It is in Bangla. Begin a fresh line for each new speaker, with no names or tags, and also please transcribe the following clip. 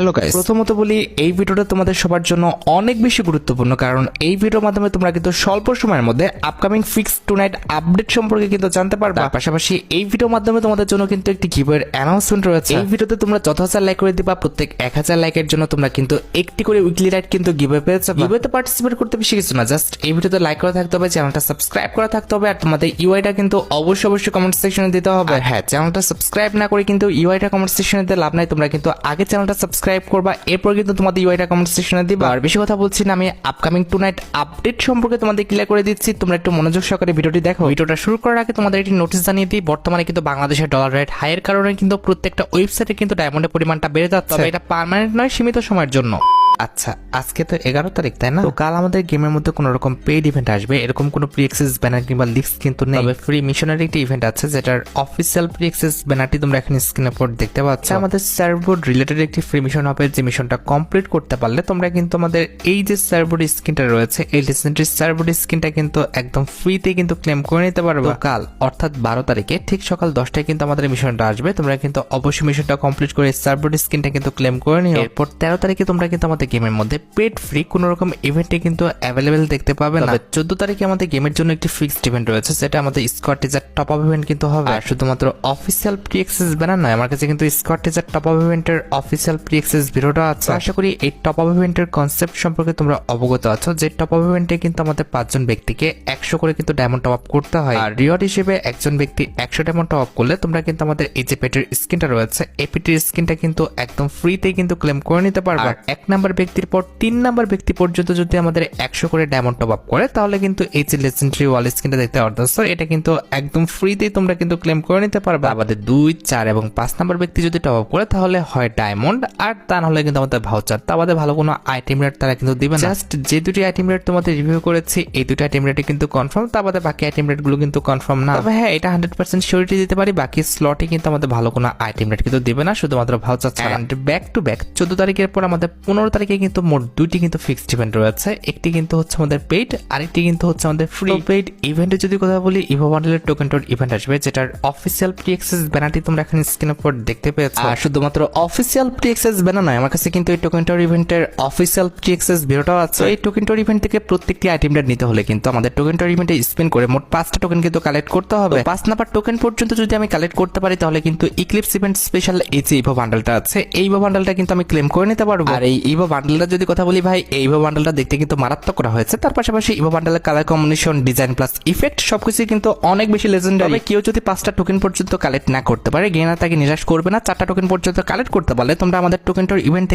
চলো গাইস, প্রথমত বলি এই ভিডিওটা তোমাদের সবার জন্য অনেক বেশি গুরুত্বপূর্ণ, কারণ এই ভিডিওর মাধ্যমে তোমরা কিন্তু স্বল্প সময়ের মধ্যে upcoming fix tonight update সম্পর্কে কিন্তু জানতে পারবে। পাশাপাশি এই ভিডিওর মাধ্যমে তোমাদের জন্য কিন্তু একটি গিভওয়ের অ্যানাউন্সমেন্ট রয়েছে। এই ভিডিওতে তোমরা যত হাজার লাইক করে দিবা, প্রত্যেক 1000 লাইকের জন্য তোমরা কিন্তু একটি করে উইকলি রাইড কিন্তু গিভওয়ে পেয়ে যাবে। গিভওয়েতে পার্টিসিপেট করতে বেশি কিছু না, জাস্ট এই ভিডিওতে লাইক করা থাকতে হবে, চ্যানেলটা সাবস্ক্রাইব করা থাকতে হবে, আর তোমাদের ইউআইটা কিন্তু অবশ্যই কমেন্ট সেকশনে দিতে হবে। হ্যাঁ, চ্যানেলটা সাবস্ক্রাইব না করে কিন্তু ইউআইটা কমেন্ট সেকশনে দিতে লাভ নাই। তোমরা কিন্তু আগে চ্যানেলটা সাবস্ক্রাইব করবা, এরপর কিন্তু তোমাদের ইউআইটা কমেন্ট সেকশনে দিবা। আর বেশি কথা বলছি না, আমি আপকামিং টু নাইট আপডেট সম্পর্কে তোমাদের ক্লিয়ার করে দিচ্ছি। তোমরা একটু মনোযোগ সহকারে ভিডিওটি দেখো। ভিডিওটা শুরু করার আগে তোমাদের একটি নোটিশ জানিয়ে দিই, বর্তমানে কিন্তু বাংলাদেশের ডলার রেট হাইয়ের কারণে কিন্তু প্রত্যেকটা ওয়েবসাইটে কিন্তু ডায়মন্ডের পরিমাণটা বেড়ে যাচ্ছে। তবে এটা পার্মানেন্ট নয়, সীমিত সময়ের জন্য। আচ্ছা, আজকে তো 11 তারিখ, তাই না? তো কাল আমাদের গেমের মধ্যে কোনো রকম পেইড ইভেন্ট আসবে, এরকম কোনো প্রি অ্যাক্সেস ব্যানার কিংবা লিস্ট কিন্তু নেই। তবে ফ্রি মিশনের একটি ইভেন্ট আছে, যেটার অফিসিয়াল প্রি অ্যাক্সেস ব্যানারটি তোমরা এখানে স্ক্রিনের উপর দেখতে পাচ্ছ। আমাদের সার্ভবোর্ড রিলেটেড একটি ফ্রি মিশন হবে, যে মিশনটা কমপ্লিট করতে পারলে তোমরা কিন্তু আমাদের এই যে সার্ভবোর্ড স্ক্রিনটা রয়েছে, এই লেজেন্ডারি সার্ভবোর্ড স্ক্রিনটা কিন্তু একদম ফ্রিতে কিন্তু ক্লেম করে নিতে পারবে। কাল অর্থাৎ 12 তারিখে ঠিক সকাল 10টায় কিন্তু আমাদের মিশনটা আসবে। তোমরা কিন্তু অবশ্যই মিশনটা কমপ্লিট করে সার্ভবোর্ড স্ক্রিনটা কিন্তু ক্লেম করে নিও। এরপর 13 তারিখে তোমরা কিন্তু আমাদের গেমের মধ্যে ফ্রি কোন রকম ইভেন্টে কিন্তু অ্যাভেলেবেল দেখতে পাবে না। 14 তারিখে আমাদের গেমের জন্য একটি ফিক্সড ইভেন্ট রয়েছে, যেটা আমাদের squad teaser top up event কিন্তু হবে। আর শুধুমাত্র অফিসিয়াল প্রি অ্যাক্সেস ব্যানার নয়, আমার কাছে কিন্তু স্কোয়াড টিজার টপ আপ ইভেন্টের অফিসিয়াল প্রি অ্যাক্সেস ভিডিওটা আছে। আশা করি এই টপ আপ ইভেন্টের কনসেপ্ট সম্পর্কে তোমরা অবগত আছো, যে টপ আপ ইভেন্টে কিন্তু আমাদের 5 জন ব্যক্তিকে 100 করে কিন্তু ডায়মন্ড টপ আপ করতে হয়। আর রিওয়ার্ড হিসেবে একজন ব্যক্তি 100 ডায়মন্ড টপ আপ করলে তোমরা কিন্তু আমাদের এই যে পেটের স্কিনটা রয়েছে, এই পেটের স্কিনটা কিন্তু একদম ফ্রিতে কিন্তু ক্লেম করে নিতে পারবে। 1 নাম্বার ব্যক্তির পর 3 নাম্বার ব্যক্তি পর্যন্ত যদি আমাদের 100 করে ডায়মন্ড টপ আপ করে, তাহলে কিন্তু এই যে লেজেন্ডারি ওয়াল স্ক্রিনটা দেখতে পারতেছো, এটা কিন্তু একদম ফ্রিতেই তোমরা কিন্তু ক্লেম করে নিতে পারবে। আমাদের 2, 4 এবং 5 নাম্বার ব্যক্তি যদি টপ আপ করে, তাহলে হয় ডায়মন্ড, আর তা না হলে কিন্তু আমাদের ভাউচার। তা আমাদের ভালো কোনো আইটেম রেট তারা কিন্তু দিবে না। জাস্ট যে দুটি আইটেম রেট তোমাদের রিভিউ করেছি, এই দুটি আইটেম রেটে কিন্তু কনফার্ম, তা আমাদের বাকি আইটেম রেট গুলো কিন্তু কনফার্ম না। তবে হ্যাঁ, এটা 100% সিউরিটি দিতে পারি, বাকি স্লটে কিন্তু আমাদের ভালো কোনো আইটেম রেট কিন্তু দিবে না, শুধুমাত্র ভাউচার ছাড়া। এন্ড ব্যাক টু ব্যাক 14 তারিখের পর আমাদের 15 তারিখে কিন্তু মোট দুইটি কিন্তু ফিক্সড ইভেন্ট রয়েছে। একটি কিন্তু হচ্ছে আমাদের পেইড, আরেকটি কিন্তু হচ্ছে আমাদের ফ্রি। পেইড ইভেন্টে যদি কথা বলি, ইভো বান্ডেলের টোকেন টোর ইভেন্ট আসবে, যেটার অফিসিয়াল প্রি অ্যাক্সেস ব্যানারটি তোমরা এখানে স্ক্রিনের উপর দেখতে পেয়েছো। আর শুধুমাত্র অফিসিয়াল প্রি অ্যাক্সেস ব্যানার নয়, আমার কাছে কিন্তু এই টোকেন টোর ইভেন্টের অফিসিয়াল প্রি অ্যাক্সেস ভিডিওটাও আছে। এই টোকেন টোর ইভেন্ট থেকে প্রত্যেকটি আইটেম রেট নিতে হলে কিন্তু আমাদের টোকেন টোর ইভেন্টে স্পিন করে মোট 5টা টোকেন কিন্তু কালেক্ট করতে হবে। 5 নাম্বার টোকেন পর্যন্ত যদি আমি কালেক্ট করতে পারি, তাহলে কিন্তু ইক্লিপস ইভেন্ট স্পেশাল এই যে ইভো বান্ডেলটা আছে, এই ইভো বান্ডেলটা কিন্তু আমি ক্লেম করে নিতে পারবো। আর এই ইভো বান্ডেলটা যদি কথা বলি ভাই, এই ইভো বান্ডেলটা দেখতে কিন্তু মারাত্মক করা হয়েছে। তার পাশাপাশি ইভো বান্ডেলের colour combination, design plus effect সবকিছু কিন্তু অনেক বেশি লেজেন্ডারি। কেউ যদি 5টা টোকেন পর্যন্ত কালেক্ট না করতে পারে, গেনার তাকে নিরাশ করবে না। 4টা টোকেন পর্যন্ত কালেক্ট করতে পারলে তোমরা আমাদের টোকেন টোর ইভেন্ট